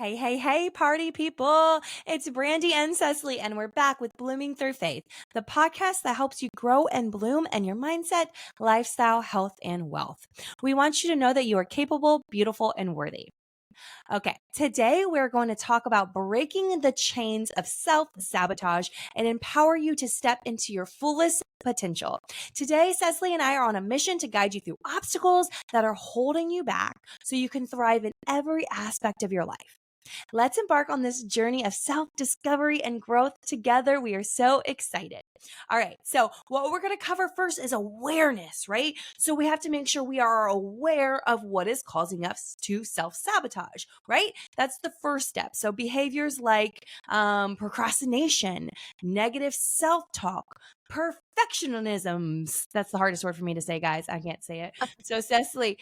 Hey, hey, hey, party people. It's Brandi and Cesley, and we're back with Blooming Through Faith, the podcast that helps you grow and bloom in your mindset, lifestyle, health, and wealth. We want you to know that you are capable, beautiful, and worthy. Okay, today we're going to talk about breaking the chains of self-sabotage and empower you to step into your fullest potential. Today, Cecily and I are on a mission to guide you through obstacles that are holding you back so you can thrive in every aspect of your life. Let's embark on this journey of self-discovery and growth together. We are so excited. All right, so what we're going to cover first is awareness, right? So we have to make sure we are aware of what is causing us to self-sabotage, right? That's the first step. So behaviors like procrastination, negative self-talk, perfectionism. That's the hardest word for me to say, guys. I can't say it. So Cecily,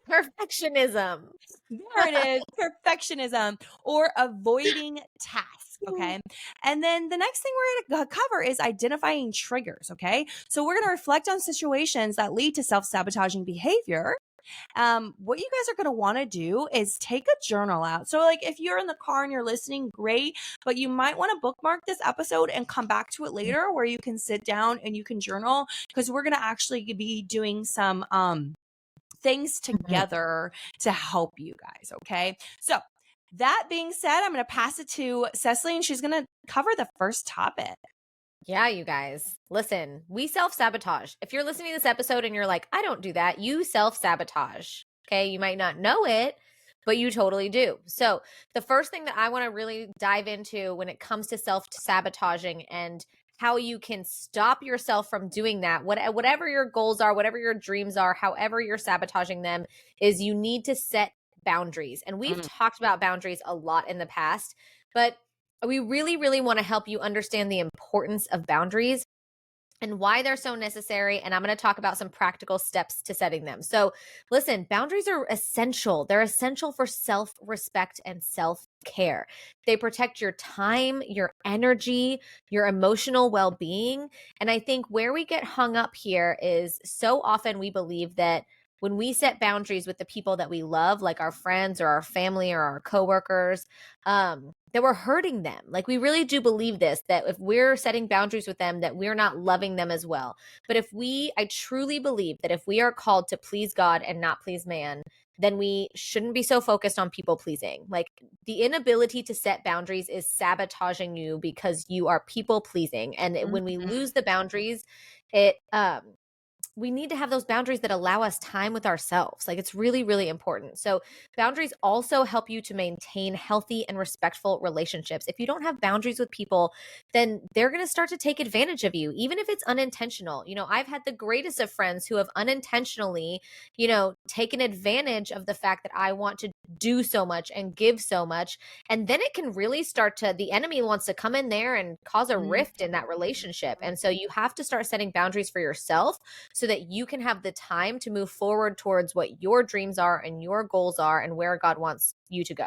Perfectionism. there it is, perfectionism or avoiding tasks. Okay. And then the next thing we're going to cover is identifying triggers. Okay. So we're going to reflect on situations that lead to self sabotaging behavior. What you guys are going to want to do is take a journal out. So, like, if you're in the car and you're listening, great, but you might want to bookmark this episode and come back to it later where you can sit down and you can journal because we're going to actually be doing some, things together to help you guys. Okay. So that being said, I'm going to pass it to Cecily and she's going to cover the first topic. Yeah, you guys, listen, we self-sabotage. If you're listening to this episode and you're like, I don't do that, you self-sabotage. Okay. You might not know it, but you totally do. So the first thing that I want to really dive into when it comes to self-sabotaging and how you can stop yourself from doing that, whatever your goals are, whatever your dreams are, however you're sabotaging them, is you need to set boundaries. And we've talked about boundaries a lot in the past, but we really, really want to help you understand the importance of boundaries and why they're so necessary. And I'm going to talk about some practical steps to setting them. So listen, boundaries are essential. They're essential for self-respect and self-care. They protect your time, your energy, your emotional well-being. And I think where we get hung up here is so often we believe that when we set boundaries with the people that we love, like our friends or our family or our coworkers, that we're hurting them. Like, we really do believe this, that if we're setting boundaries with them, that we're not loving them as well. But I truly believe that if we are called to please God and not please man, then we shouldn't be so focused on people pleasing. Like, the inability to set boundaries is sabotaging you because you are people pleasing. And when we lose the boundaries, we need to have those boundaries that allow us time with ourselves. Like, it's really, really important. So boundaries also help you to maintain healthy and respectful relationships. If you don't have boundaries with people, then they're going to start to take advantage of you, even if it's unintentional. I've had the greatest of friends who have unintentionally, taken advantage of the fact that I want to do so much and give so much. And then it can really the enemy wants to come in there and cause a rift in that relationship. And so you have to start setting boundaries for yourself so that you can have the time to move forward towards what your dreams are and your goals are and where God wants you to go.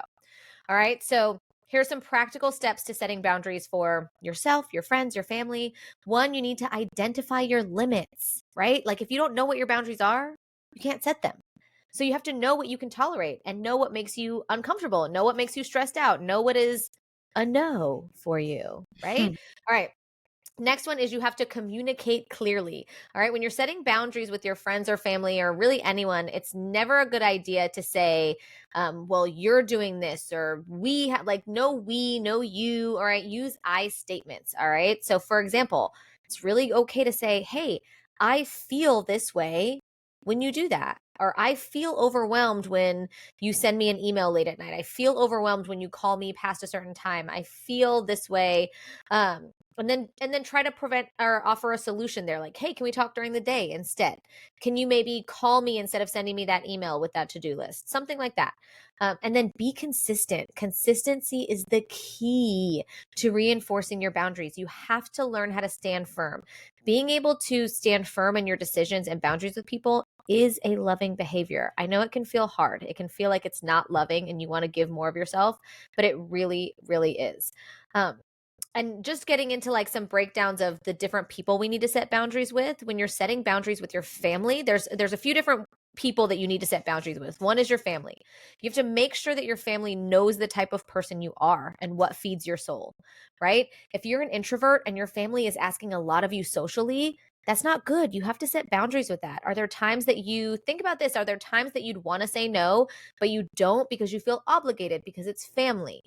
All right. So here's some practical steps to setting boundaries for yourself, your friends, your family. One, you need to identify your limits, right? Like, if you don't know what your boundaries are, you can't set them. So you have to know what you can tolerate and know what makes you uncomfortable, know what makes you stressed out, know what is a no for you, right? All right. Next one is you have to communicate clearly. All right. When you're setting boundaries with your friends or family or really anyone, it's never a good idea to say, well, you're doing this, or no you. All right. Use I statements. All right. So for example, it's really okay to say, hey, I feel this way when you do that. Or I feel overwhelmed when you send me an email late at night. I feel overwhelmed when you call me past a certain time. I feel this way. And then try to prevent or offer a solution there. Like, hey, can we talk during the day instead? Can you maybe call me instead of sending me that email with that to-do list? Something like that. And then be consistent. Consistency is the key to reinforcing your boundaries. You have to learn how to stand firm. Being able to stand firm in your decisions and boundaries with people is a loving behavior. I know it can feel hard. It can feel like it's not loving and you want to give more of yourself, but it really, really is. And just getting into like some breakdowns of the different people we need to set boundaries with. When you're setting boundaries with your family, there's a few different people that you need to set boundaries with. One is your family. You have to make sure that your family knows the type of person you are and what feeds your soul, right? If you're an introvert and your family is asking a lot of you socially, that's not good. You have to set boundaries with that. Are there times that you think about this? Are there times that you'd want to say no, but you don't because you feel obligated because it's family?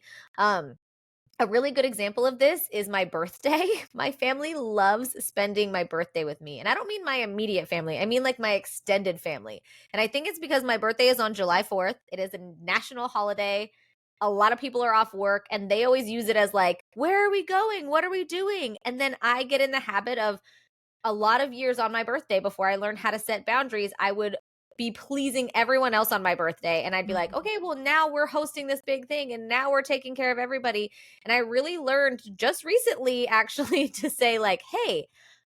A really good example of this is my birthday. My family loves spending my birthday with me. And I don't mean my immediate family. I mean like my extended family. And I think it's because my birthday is on July 4th. It is a national holiday. A lot of people are off work and they always use it as like, where are we going? What are we doing? And then I get in the habit of a lot of years on my birthday before I learned how to set boundaries, I would be pleasing everyone else on my birthday. And I'd be like, okay, well, now we're hosting this big thing and now we're taking care of everybody. And I really learned just recently, actually, to say, like, hey,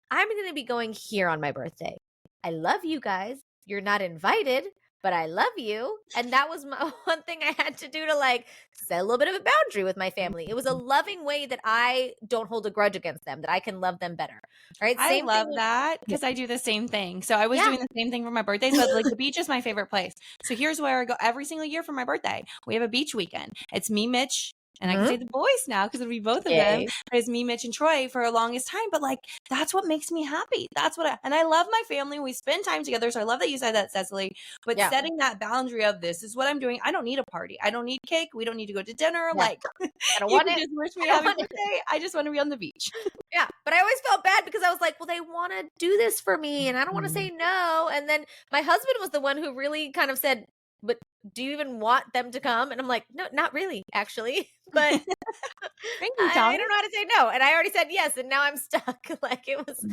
I'm going to be going here on my birthday. I love you guys. You're not invited, but I love you. And that was my one thing I had to do to like set a little bit of a boundary with my family. It was a loving way that I don't hold a grudge against them, that I can love them better. Right. I Same thing love with, that because I do the same thing. So I was doing the same thing for my birthday. So like the beach is my favorite place. So here's where I go every single year for my birthday. We have a beach weekend. It's me, Mitch, and I can say the boys now because it'll be both of them. It's me, Mitch, and Troy for the longest time. But like, that's what makes me happy. That's what and I love my family. We spend time together. So I love that you said that, Cecily. But setting that boundary of this is what I'm doing. I don't need a party. I don't need cake. We don't need to go to dinner. Like, I don't you want can it. just wish me a happy birthday. I just want to be on the beach. Yeah. But I always felt bad because I was like, well, they want to do this for me and I don't want to say no. And then my husband was the one who really kind of said, but do you even want them to come? And I'm like, no, not really, actually. But Thank you, I don't know how to say no. And I already said yes. And now I'm stuck. Like it was.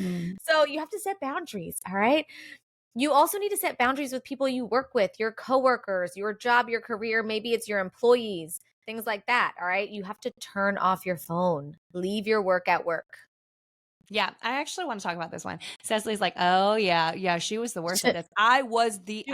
So you have to set boundaries. All right. You also need to set boundaries with people you work with, your coworkers, your job, your career. Maybe it's your employees, things like that. All right. You have to turn off your phone, leave your work at work. Yeah, I actually want to talk about this one. Cecily's like, oh, yeah, she was the worst at this. I was the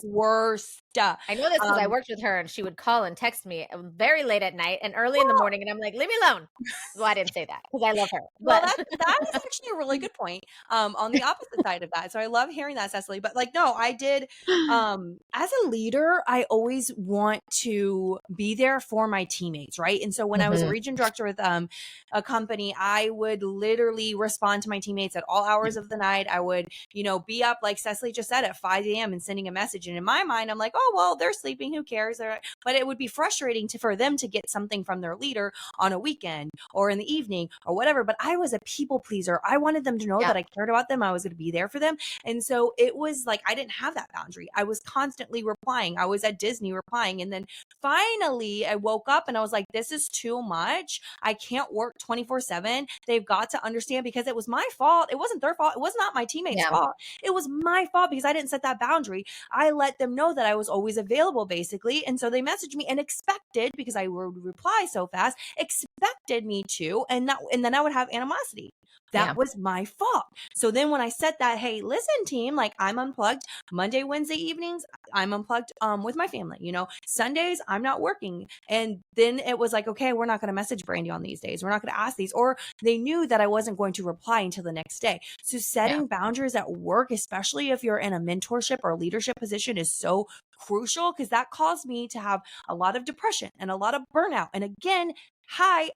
worst. I know this because I worked with her and she would call and text me very late at night and early in the morning. And I'm like, leave me alone. Well, I didn't say that because I love her. Well, that is actually a really good point on the opposite side of that. So I love hearing that, Cecily. But like, no, I did. As a leader, I always want to be there for my teammates, right? And so when I was a region director with a company, I would literally respond to my teammates at all hours of the night. I would, be up, like Cecily just said, at 5 a.m. and sending a message. And in my mind, I'm like, oh, well, they're sleeping. Who cares? But it would be frustrating for them to get something from their leader on a weekend or in the evening or whatever. But I was a people pleaser. I wanted them to know that I cared about them. I was going to be there for them. And so it was like, I didn't have that boundary. I was constantly replying. I was at Disney replying. And then finally I woke up and I was like, this is too much. I can't work 24/7. They've got to understand because it was my fault. It wasn't their fault. It was not my teammates' fault. It was my fault because I didn't set that boundary. I let them know that I was always available basically. And so they messaged me and expected, because I would reply so fast, expected me to, and then I would have animosity. That was my fault. So then when I said that, hey, listen, team, like I'm unplugged Monday, Wednesday evenings, I'm unplugged with my family, Sundays, I'm not working. And then it was like, okay, we're not going to message Brandi on these days. We're not going to ask these, or they knew that I wasn't going to reply until the next day. So setting boundaries at work, especially if you're in a mentorship or leadership position, is so crucial because that caused me to have a lot of depression and a lot of burnout. And again,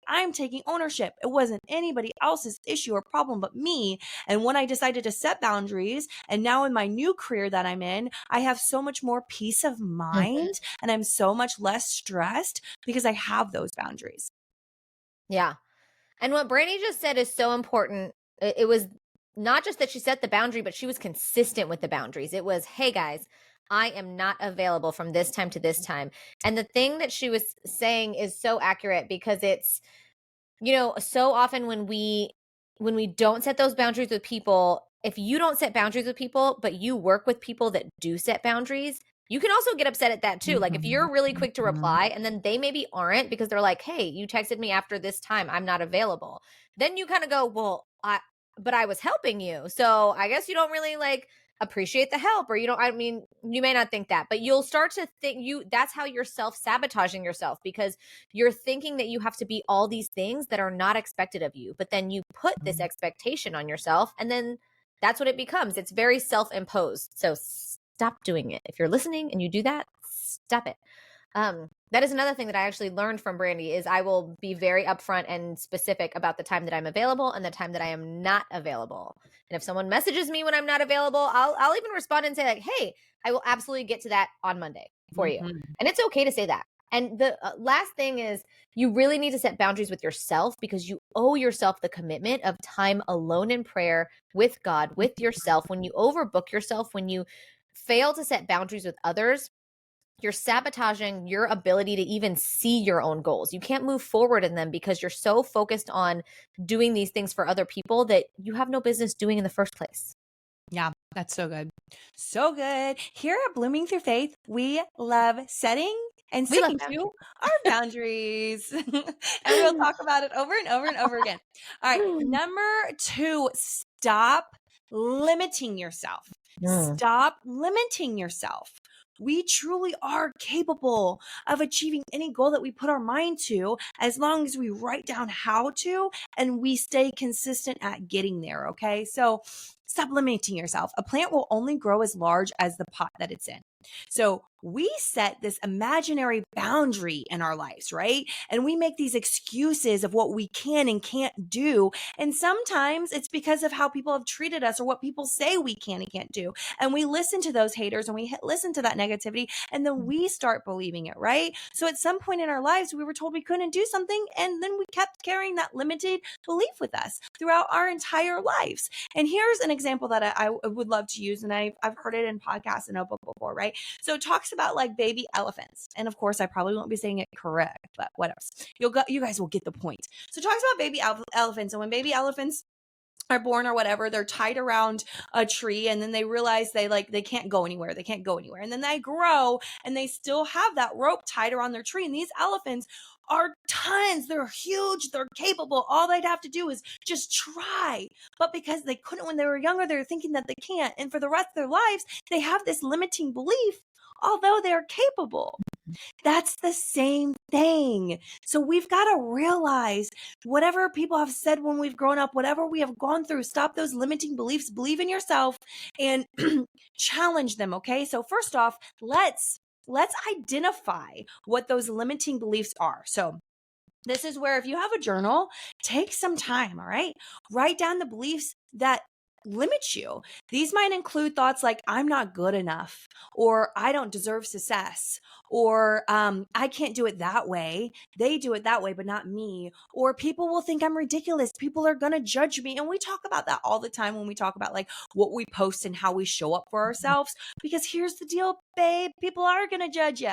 I'm taking ownership. It wasn't anybody else's issue or problem but me. And when I decided to set boundaries, and now in my new career that I'm in, I have so much more peace of mind and I'm so much less stressed because I have those boundaries. Yeah. And what Brandi just said is so important. It was not just that she set the boundary, but she was consistent with the boundaries. It was, hey guys, I am not available from this time to this time. And the thing that she was saying is so accurate because it's, so often when we don't set those boundaries with people, if you don't set boundaries with people, but you work with people that do set boundaries, you can also get upset at that too. Like if you're really quick to reply and then they maybe aren't because they're like, hey, you texted me after this time, I'm not available. Then you kind of go, well, but I was helping you. So I guess you don't really like appreciate the help, or you may not think that, but you'll start to think that's how you're self-sabotaging yourself because you're thinking that you have to be all these things that are not expected of you. But then you put this expectation on yourself and then that's what it becomes. It's very self-imposed. So stop doing it. If you're listening and you do that, stop it. That is another thing that I actually learned from Brandi is I will be very upfront and specific about the time that I'm available and the time that I am not available. And if someone messages me when I'm not available, I'll even respond and say like, hey, I will absolutely get to that on Monday for you. And it's okay to say that. And the last thing is you really need to set boundaries with yourself because you owe yourself the commitment of time alone in prayer with God, with yourself. When you overbook yourself, when you fail to set boundaries with others, you're sabotaging your ability to even see your own goals. You can't move forward in them because you're so focused on doing these things for other people that you have no business doing in the first place. Yeah, that's so good. So good. Here at Blooming Through Faith, we love setting and We love sticking to our boundaries. And we'll talk about it over and over and over again. All right. Number 2, stop limiting yourself. Stop limiting yourself. We truly are capable of achieving any goal that we put our mind to as long as we write down how to and we stay consistent at getting there. Okay. So stop limiting yourself. A plant will only grow as large as the pot that it's in. So we set this imaginary boundary in our lives, right? And we make these excuses of what we can and can't do. And sometimes it's because of how people have treated us or what people say we can and can't do. And we listen to those haters and we listen to that negativity and then we start believing it, right? So at some point in our lives, we were told we couldn't do something and then we kept carrying that limited belief with us throughout our entire lives. And here's an example that I would love to use. And I've heard it in podcasts and a book before, right? So it talks about like baby elephants. And of course, I probably won't be saying it correct, but whatever. You guys will get the point. So it talks about baby elephants. And when baby elephants are born or whatever, they're tied around a tree and then they realize they can't go anywhere. They can't go anywhere. And then they grow and they still have that rope tied around their tree. And these elephants are tons. They're huge. They're capable. All they'd have to do is just try. But because they couldn't when they were younger, they're thinking that they can't. And for the rest of their lives, they have this limiting belief, although they're capable. That's the same thing. So we've got to realize whatever people have said when we've grown up, whatever we have gone through, stop those limiting beliefs, believe in yourself and challenge them. Okay. So first off, let's identify what those limiting beliefs are. So this is where if you have a journal, take some time. All right. Write down the beliefs that limit you. These might include thoughts like I'm not good enough, or I don't deserve success, or I can't do it that way. They do it that way, but not me. Or people will think I'm ridiculous. People are going to judge me. And we talk about that all the time when we talk about like what we post and how we show up for ourselves. Because here's the deal, babe, people are going to judge you.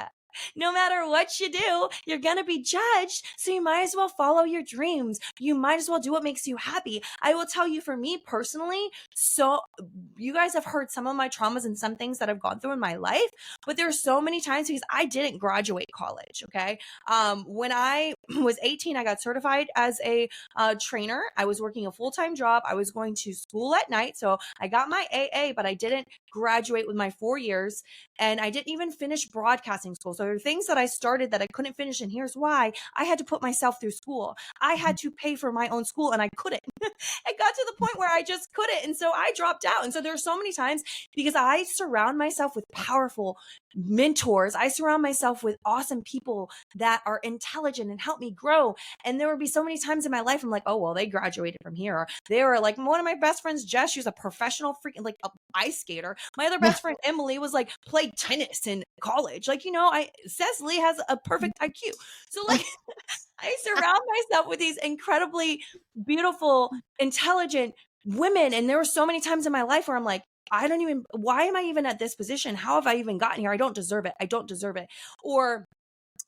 No matter what you do, you're going to be judged. So you might as well follow your dreams. You might as well do what makes you happy. I will tell you for me personally, so you guys have heard some of my traumas and some things that I've gone through in my life, but there are so many times because I didn't graduate college. Okay. When I was 18, I got certified as a trainer. I was working a full-time job. I was going to school at night. So I got my AA, but I didn't graduate with my 4 years. And I didn't even finish broadcasting school. So there are things that I started that I couldn't finish. And here's why. I had to put myself through school. I had to pay for my own school and I couldn't. It got to the point where I just couldn't. And so I dropped out. And so there are so many times because I surround myself with powerful mentors. I surround myself with awesome people that are intelligent and help me grow. And there would be so many times in my life, I'm like, oh, well, they graduated from here. Or they were like, one of my best friends, Jess, she was a professional freaking like a ice skater. My other best friend, Emily, was like, played tennis in college. Like, Cesley has a perfect IQ. So like, I surround myself with these incredibly beautiful, intelligent women. And there were so many times in my life where I'm like, why am I even at this position? How have I even gotten here? I don't deserve it. I don't deserve it. Or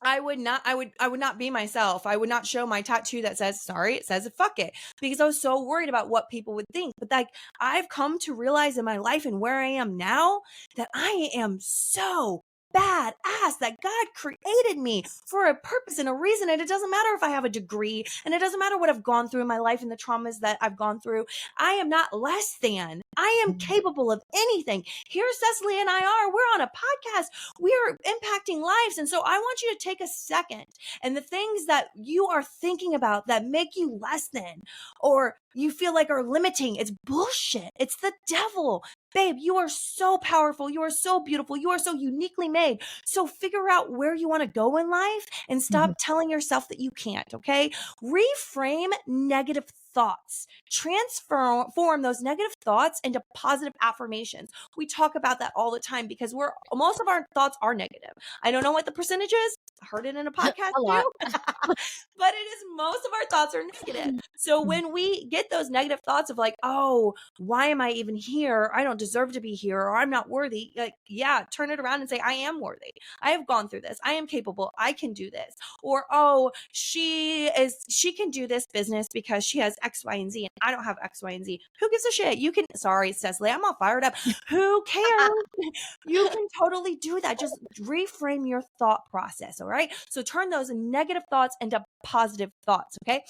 I would not be myself. I would not show my tattoo that says, sorry, it says fuck it, because I was so worried about what people would think. But like, I've come to realize in my life and where I am now that I am so badass, that God created me for a purpose and a reason. And it doesn't matter if I have a degree and it doesn't matter what I've gone through in my life and the traumas that I've gone through. I am not less than. I am capable of anything. Here Cecily and I are. We're on a podcast. We are impacting lives. And so I want you to take a second and the things that you are thinking about that make you less than or you feel like are limiting. It's bullshit. It's the devil. Babe, you are so powerful. You are so beautiful. You are so uniquely made. So figure out where you want to go in life and stop telling yourself that you can't, okay? Reframe negative thoughts. Transform those negative thoughts into positive affirmations. We talk about that all the time because most of our thoughts are negative. I don't know what the percentage is. I heard it in a podcast A lot. too. But it is, most of our thoughts are negative. So when we get those negative thoughts of like, oh, why am I even here? I don't deserve to be here, or I'm not worthy. Like, yeah, turn it around and say, I am worthy. I have gone through this. I am capable. I can do this. Or, oh, she can do this business because she has X, Y, and Z, and I don't have X, Y, and Z. Who gives a shit? You can, sorry, Cesley, I'm all fired up. Who cares? You can totally do that. Just reframe your thought process. All right. So turn those negative thoughts into positive thoughts. Okay.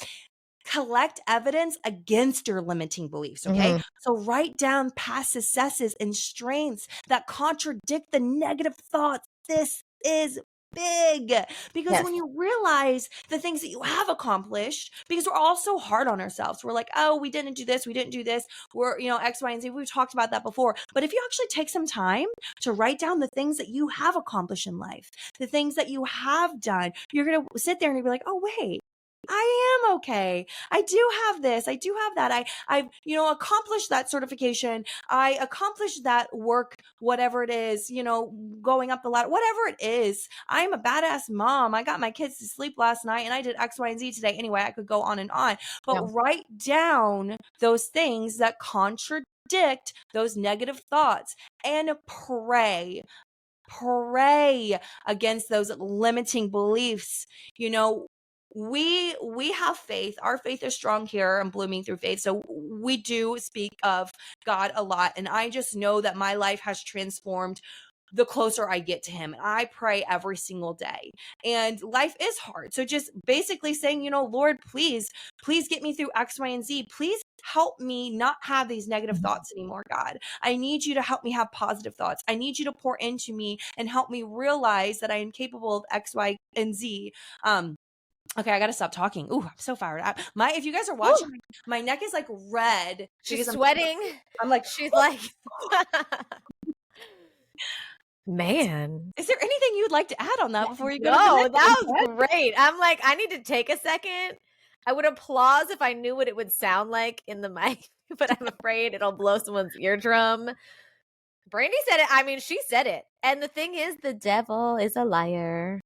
Collect evidence against your limiting beliefs. Okay. So write down past successes and strengths that contradict the negative thoughts. This is big because when you realize the things that you have accomplished, because we're all so hard on ourselves, we're like, oh, we didn't do this, we're, X, Y, and Z. We've talked about that before. But if you actually take some time to write down the things that you have accomplished in life, the things that you have done, you're going to sit there and you'll be like, oh, wait, I am okay. I do have this. I do have that. I've accomplished that certification. I accomplished that work, whatever it is, going up the ladder, whatever it is. I'm a badass mom. I got my kids to sleep last night and I did X, Y, and Z today. Anyway, I could go on and on, but write down those things that contradict those negative thoughts and pray against those limiting beliefs. We have faith. Our faith is strong here and blooming through faith. So we do speak of God a lot. And I just know that my life has transformed the closer I get to him. I pray every single day. And life is hard. So just basically saying, Lord, please get me through X, Y, and Z. Please help me not have these negative thoughts anymore, God. I need you to help me have positive thoughts. I need you to pour into me and help me realize that I am capable of X, Y, and Z. Okay, I gotta stop talking. Ooh, I'm so fired up. If you guys are watching, my neck is like red. She's sweating. I'm like, she's like, man. Is there anything you'd like to add on that before you go? No, that was great. I'm like, I need to take a second. I would applause if I knew what it would sound like in the mic, but I'm afraid it'll blow someone's eardrum. Brandi said it. I mean, she said it. And the thing is, the devil is a liar.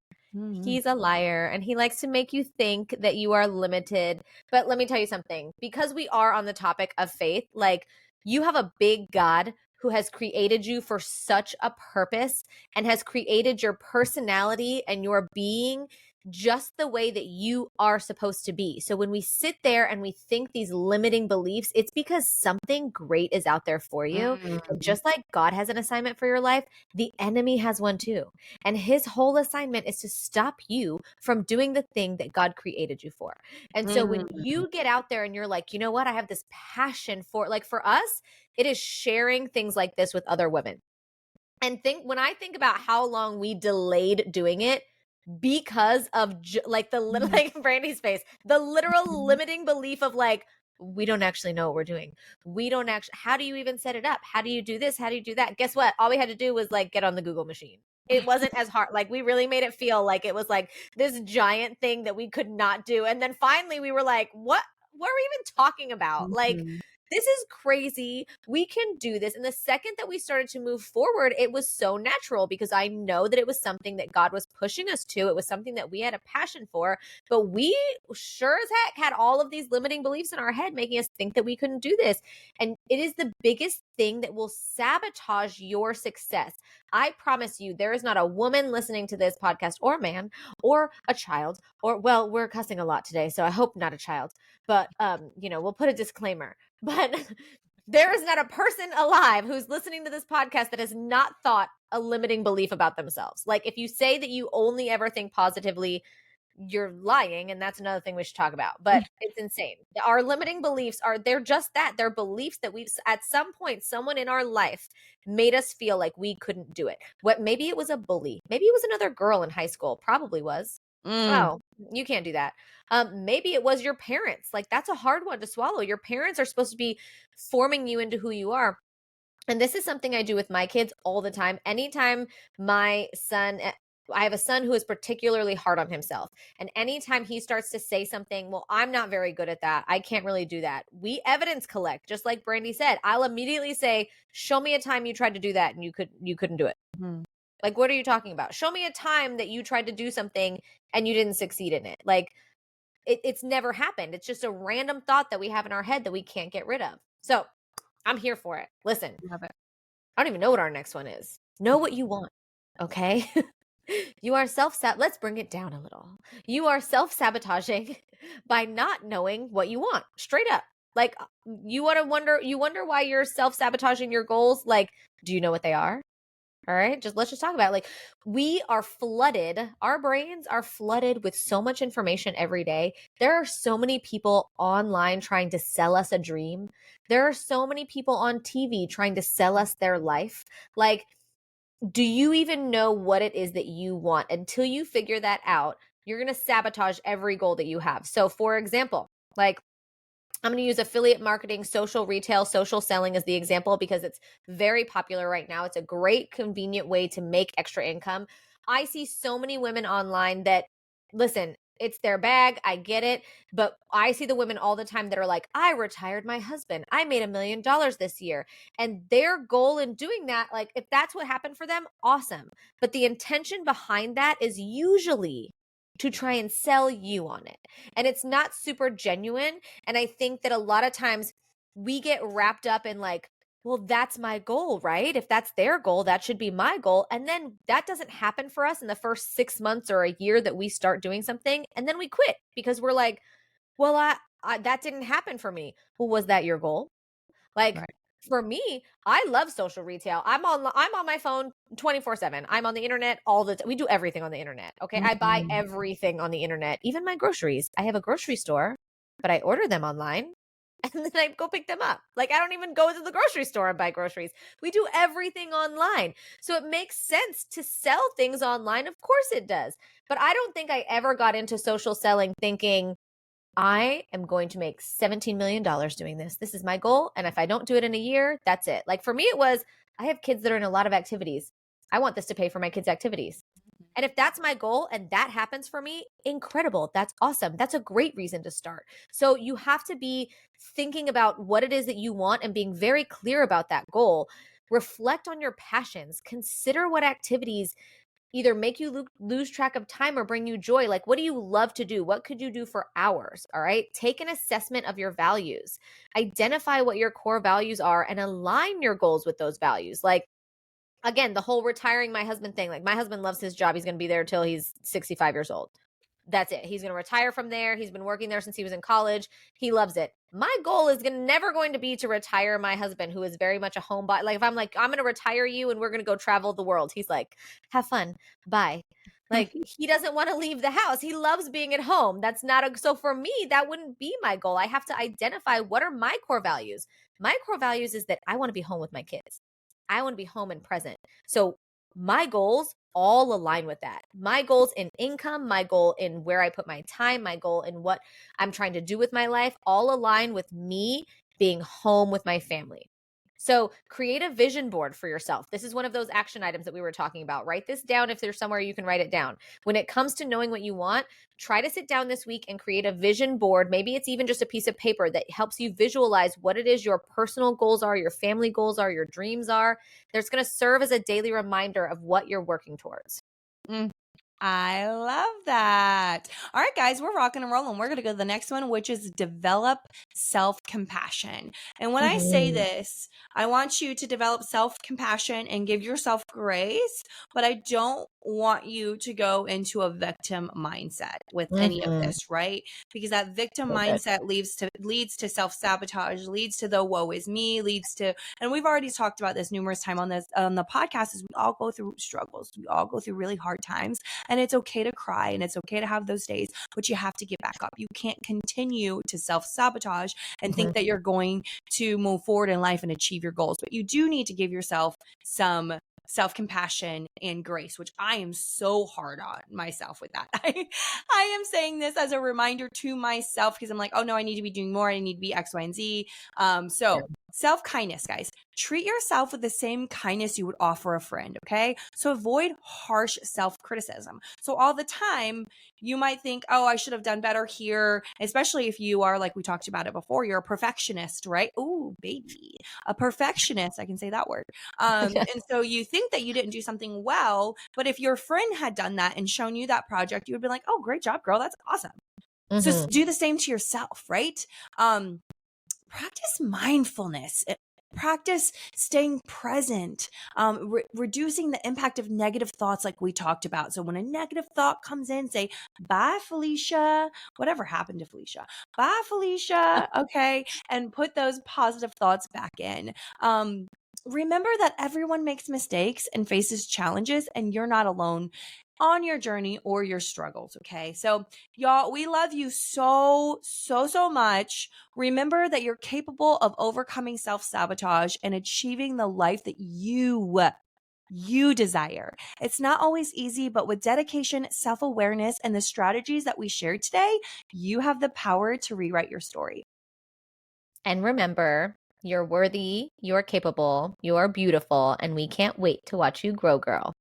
He's a liar and he likes to make you think that you are limited. But let me tell you something, because we are on the topic of faith, like you have a big God who has created you for such a purpose and has created your personality and your being just the way that you are supposed to be. So when we sit there and we think these limiting beliefs, it's because something great is out there for you. And just like God has an assignment for your life, the enemy has one too. And his whole assignment is to stop you from doing the thing that God created you for. And so when you get out there and you're like, you know what, I have this passion for, like for us, it is sharing things like this with other women. And when I think about how long we delayed doing it, because of like like Brandi's face, the literal limiting belief of like, we don't actually know what we're doing. We don't actually, how do you even set it up? How do you do this? How do you do that? Guess what? All we had to do was like get on the Google machine. It wasn't as hard. Like we really made it feel like it was like this giant thing that we could not do. And then finally we were like, what are we even talking about? Like, this is crazy. We can do this. And the second that we started to move forward, it was so natural because I know that it was something that God was pushing us to. It was something that we had a passion for, but we sure as heck had all of these limiting beliefs in our head, making us think that we couldn't do this. And it is the biggest thing that will sabotage your success. I promise you, there is not a woman listening to this podcast or a man or a child or, well, we're cussing a lot today, so I hope not a child, but, we'll put a disclaimer. But there is not a person alive who's listening to this podcast that has not thought a limiting belief about themselves. Like if you say that you only ever think positively, you're lying. And that's another thing we should talk about, but it's insane. Our limiting beliefs they're just that. They're beliefs that at some point, someone in our life made us feel like we couldn't do it. Maybe it was a bully. Maybe it was another girl in high school, probably was. Oh, you can't do that. Maybe it was your parents. Like, that's a hard one to swallow. Your parents are supposed to be forming you into who you are. And this is something I do with my kids all the time. Anytime my son, I have a son who is particularly hard on himself. And anytime he starts to say something, well, I'm not very good at that, I can't really do that, we evidence collect, just like Brandi said. I'll immediately say, show me a time you tried to do that and you couldn't do it. Like, what are you talking about? Show me a time that you tried to do something and you didn't succeed in it. Like, it's never happened. It's just a random thought that we have in our head that we can't get rid of. So I'm here for it. Listen, Love it. I don't even know what our next one is. Know what you want. Okay. You are let's bring it down a little. You are self-sabotaging by not knowing what you want. Straight up. Like, you wonder why you're self-sabotaging your goals. Like, do you know what they are? All right, let's just talk about it. Like, we are flooded, our brains are flooded with so much information every day. There are so many people online trying to sell us a dream. There are so many people on TV trying to sell us their life. Like, do you even know what it is that you want? Until you figure that out, you're going to sabotage every goal that you have. So, for example, like, I'm going to use affiliate marketing, social retail, social selling as the example because it's very popular right now. It's a great, convenient way to make extra income. I see so many women online that, listen, it's their bag. I get it. But I see the women all the time that are like, I retired my husband. I made $1 million this year. And their goal in doing that, like, if that's what happened for them, awesome. But the intention behind that is usually to try and sell you on it. And it's not super genuine. And I think that a lot of times we get wrapped up in like, well, that's my goal, right? If that's their goal, that should be my goal. And then that doesn't happen for us in the first 6 months or a year that we start doing something. And then we quit because we're like, well, that didn't happen for me. Well, was that your goal? Like, Right. for me, I love social retail. I'm on my phone 24/7. I'm on the internet all the time. We do everything on the internet. Okay. I buy everything on the internet, even my groceries. I have a grocery store, but I order them online and then I go pick them up. Like, I don't even go to the grocery store and buy groceries. We do everything online. So it makes sense to sell things online. Of course it does. But I don't think I ever got into social selling thinking, I am going to make $17 million doing this. This is my goal. And if I don't do it in a year, that's it. Like, for me, it was, I have kids that are in a lot of activities. I want this to pay for my kids' activities. And if that's my goal and that happens for me, incredible. That's awesome. That's a great reason to start. So you have to be thinking about what it is that you want and being very clear about that goal. Reflect on your passions. Consider what activities either make you lose track of time or bring you joy. Like, what do you love to do? What could you do for hours? All right. Take an assessment of your values. Identify what your core values are and align your goals with those values. Like, again, the whole retiring my husband thing. Like, my husband loves his job. He's going to be there till he's 65 years old. That's it. He's going to retire from there. He's been working there since he was in college. He loves it. My goal is never going to be to retire my husband, who is very much a homebody. Like, if I'm like, I'm going to retire you and we're going to go travel the world, he's like, have fun. Bye. Like, he doesn't want to leave the house. He loves being at home. That's not so for me, that wouldn't be my goal. I have to identify what are my core values. My core values is that I want to be home with my kids. I want to be home and present. So my goals all align with that. My goals in income, my goal in where I put my time, my goal in what I'm trying to do with my life, all align with me being home with my family. So create a vision board for yourself. This is one of those action items that we were talking about. Write this down if there's somewhere you can write it down. When it comes to knowing what you want, try to sit down this week and create a vision board. Maybe it's even just a piece of paper that helps you visualize what it is your personal goals are, your family goals are, your dreams are. That's going to serve as a daily reminder of what you're working towards. I love that. All right, guys, we're rocking and rolling. We're going to go to the next one, which is develop self-compassion. And when I say this, I want you to develop self-compassion and give yourself grace, but I don't want you to go into a victim mindset with any of this, right? Because that victim mindset leads to self-sabotage, leads to the woe is me, leads to, and we've already talked about this numerous times on the podcast, is we all go through struggles. We all go through really hard times. And it's okay to cry and it's okay to have those days, but you have to get back up. You can't continue to self-sabotage and think that you're going to move forward in life and achieve your goals. But you do need to give yourself some self-compassion and grace, which I am so hard on myself with that. I am saying this as a reminder to myself because I'm like, oh no, I need to be doing more. I need to be X, Y, and Z. So self-kindness, guys. Treat yourself with the same kindness you would offer a friend, okay? So avoid harsh self-criticism. So all the time, you might think, oh, I should have done better here, especially if you are, like we talked about it before, you're a perfectionist, right? Ooh, baby, a perfectionist. I can say that word. And so you think that you didn't do something well, but if your friend had done that and shown you that project, you would be like, oh, great job, girl. That's awesome. So do the same to yourself, right? Practice mindfulness. Practice staying present, reducing the impact of negative thoughts like we talked about. So when a negative thought comes in, say, bye, Felicia. Whatever happened to Felicia? Bye, Felicia. Okay. And put those positive thoughts back in. Remember that everyone makes mistakes and faces challenges, and you're not alone on your journey or your struggles. Okay. So, y'all, we love you so, so, so much. Remember that you're capable of overcoming self-sabotage and achieving the life that you desire. It's not always easy, but with dedication, self-awareness, and the strategies that we shared today, you have the power to rewrite your story. And remember, you're worthy, you're capable, you're beautiful, and we can't wait to watch you grow, girl.